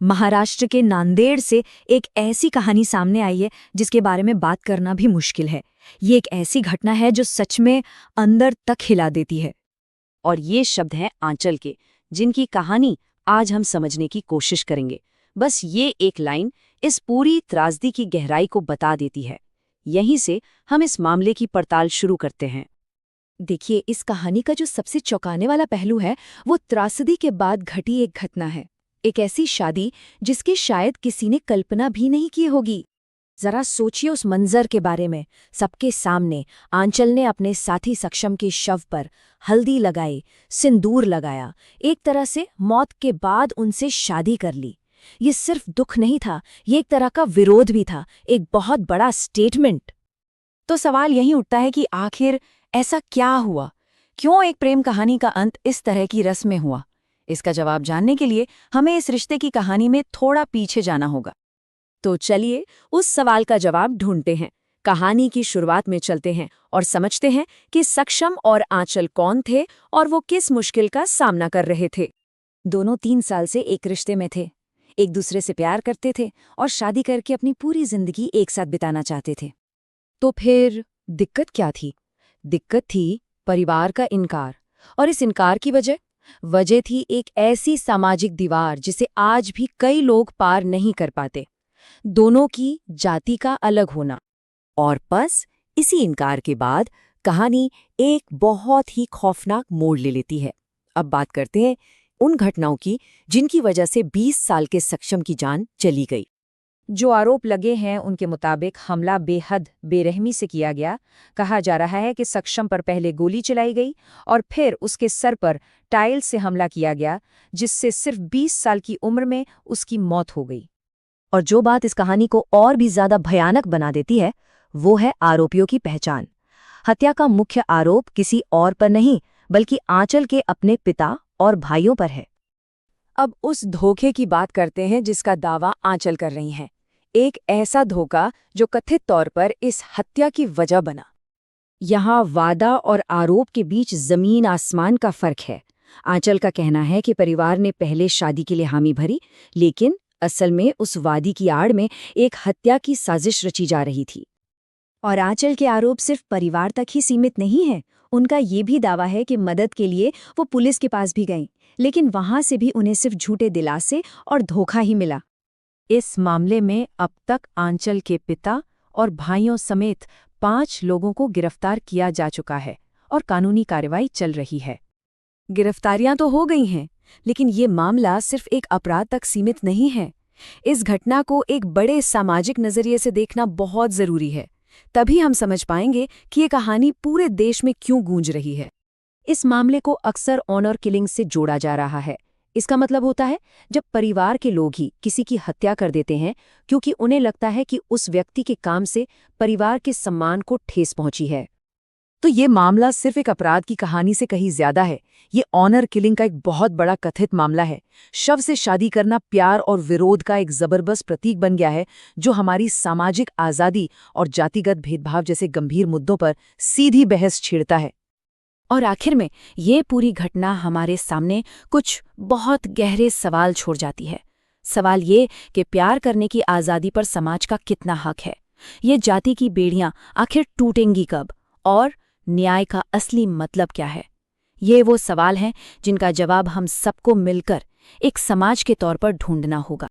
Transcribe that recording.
महाराष्ट्र के नांदेड़ से एक ऐसी कहानी सामने आई है जिसके बारे में बात करना भी मुश्किल है। ये एक ऐसी घटना है जो सच में अंदर तक हिला देती है। और ये शब्द हैं आंचल के, जिनकी कहानी आज हम समझने की कोशिश करेंगे। बस ये एक लाइन इस पूरी त्रासदी की गहराई को बता देती है। यहीं से हम इस मामले की पड़ताल शुरू करते हैं। देखिए, इस कहानी का जो सबसे चौंकाने वाला पहलू है वो त्रासदी के बाद घटी एक घटना है। एक ऐसी शादी जिसकी शायद किसी ने कल्पना भी नहीं की होगी। जरा सोचिए उस मंजर के बारे में। सबके सामने आंचल ने अपने साथी सक्षम के शव पर हल्दी लगाई, सिंदूर लगाया, एक तरह से मौत के बाद उनसे शादी कर ली। ये सिर्फ दुख नहीं था, ये एक तरह का विरोध भी था, एक बहुत बड़ा स्टेटमेंट। तो सवाल यही उठता है कि आखिर ऐसा क्या हुआ? क्यों एक प्रेम कहानी का अंत इस तरह की रस्म में हुआ? इसका जवाब जानने के लिए हमें इस रिश्ते की कहानी में थोड़ा पीछे जाना होगा। तो चलिए उस सवाल का जवाब ढूंढते हैं। कहानी की शुरुआत में चलते हैं और समझते हैं कि सक्षम और आंचल कौन थे और वो किस मुश्किल का सामना कर रहे थे। दोनों 3 साल से एक रिश्ते में थे, एक दूसरे से प्यार करते थे और शादी करके अपनी पूरी जिंदगी एक साथ बिताना चाहते थे। तो फिर दिक्कत क्या थी? दिक्कत थी परिवार का इनकार। और इस इनकार की वजह थी एक ऐसी सामाजिक दीवार जिसे आज भी कई लोग पार नहीं कर पाते। दोनों की जाति का अलग होना। और बस इसी इनकार के बाद कहानी एक बहुत ही खौफनाक मोड़ ले लेती है। अब बात करते हैं उन घटनाओं की जिनकी वजह से 20 साल के सक्षम की जान चली गई। जो आरोप लगे हैं उनके मुताबिक हमला बेहद बेरहमी से किया गया। कहा जा रहा है कि सक्षम पर पहले गोली चलाई गई और फिर उसके सर पर टाइल से हमला किया गया, जिससे सिर्फ 20 साल की उम्र में उसकी मौत हो गई। और जो बात इस कहानी को और भी ज्यादा भयानक बना देती है वो है आरोपियों की पहचान। हत्या का मुख्य आरोप किसी और पर नहीं बल्कि आंचल के अपने पिता और भाइयों पर है। अब उस धोखे की बात करते हैं जिसका दावा आंचल कर रही हैं। एक ऐसा धोखा जो कथित तौर पर इस हत्या की वजह बना। यहाँ वादा और आरोप के बीच जमीन आसमान का फर्क है। आंचल का कहना है कि परिवार ने पहले शादी के लिए हामी भरी, लेकिन असल में उस वादी की आड़ में एक हत्या की साजिश रची जा रही थी। और आंचल के आरोप सिर्फ परिवार तक ही सीमित नहीं है। उनका ये भी दावा है कि मदद के लिए वो पुलिस के पास भी गईं, लेकिन वहां से भी उन्हें सिर्फ झूठे दिलासे और धोखा ही मिला। इस मामले में अब तक आंचल के पिता और भाइयों समेत 5 लोगों को गिरफ्तार किया जा चुका है और कानूनी कार्रवाई चल रही है। गिरफ्तारियां तो हो गई हैं, लेकिन ये मामला सिर्फ एक अपराध तक सीमित नहीं है। इस घटना को एक बड़े सामाजिक नजरिए से देखना बहुत जरूरी है। तभी हम समझ पाएंगे कि ये कहानी पूरे देश में क्यों गूंज रही है। इस मामले को अक्सर ऑनर किलिंग से जोड़ा जा रहा है। इसका मतलब होता है जब परिवार के लोग ही किसी की हत्या कर देते हैं क्योंकि उन्हें लगता है कि उस व्यक्ति के काम से परिवार के सम्मान को ठेस पहुंची है। तो ये मामला सिर्फ एक अपराध की कहानी से कहीं ज्यादा है। ये ऑनर किलिंग का एक बहुत बड़ा कथित मामला है। शव से शादी करना प्यार और विरोध का एक जबरदस्त प्रतीक बन गया है, जो हमारी सामाजिक आज़ादी और जातिगत भेदभाव जैसे गंभीर मुद्दों पर सीधी बहस छेड़ता है। और आखिर में ये पूरी घटना हमारे सामने कुछ बहुत गहरे सवाल छोड़ जाती है। सवाल ये कि प्यार करने की आज़ादी पर समाज का कितना हक है। ये जाति की बेड़ियां आखिर टूटेंगी कब? और न्याय का असली मतलब क्या है? ये वो सवाल हैं जिनका जवाब हम सबको मिलकर एक समाज के तौर पर ढूंढना होगा।